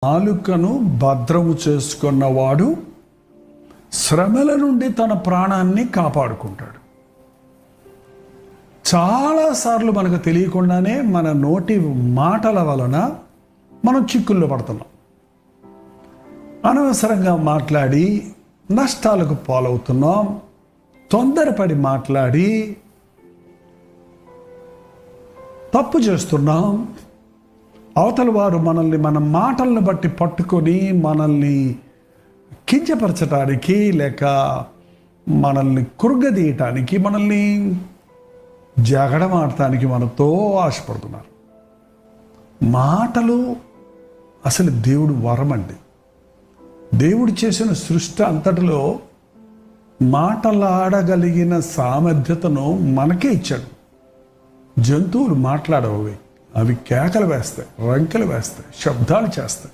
నాలుకను భద్రము చేసుకున్నవాడు శ్రమల నుండి తన ప్రాణాన్ని కాపాడుకుంటాడు. చాలాసార్లు మనకు తెలియకుండానే మన నోటి మాటల వలన మనం చిక్కుల్లో పడుతున్నాం. అనవసరంగా మాట్లాడి నష్టాలకు పాలవుతున్నాం. తొందరపడి మాట్లాడి తప్పు చేస్తున్నాం. అవతల వారు మనల్ని మన మాటలను బట్టి పట్టుకొని మనల్ని కించపరచడానికి లేక మనల్ని కురుగదీయటానికి మనల్ని జగడమాడటానికి మనతో ఆశపడుతున్నారు. మాటలు అసలు దేవుడు వరమండి. దేవుడు చేసిన సృష్టి అంతటిలో మాటలాడగలిగిన సామర్థ్యతను మనకే ఇచ్చాడు. జంతువులు మాట్లాడవు, అవి కేకలు వేస్తాయి, రంకెలు వేస్తాయి, శబ్దాలు చేస్తాయి.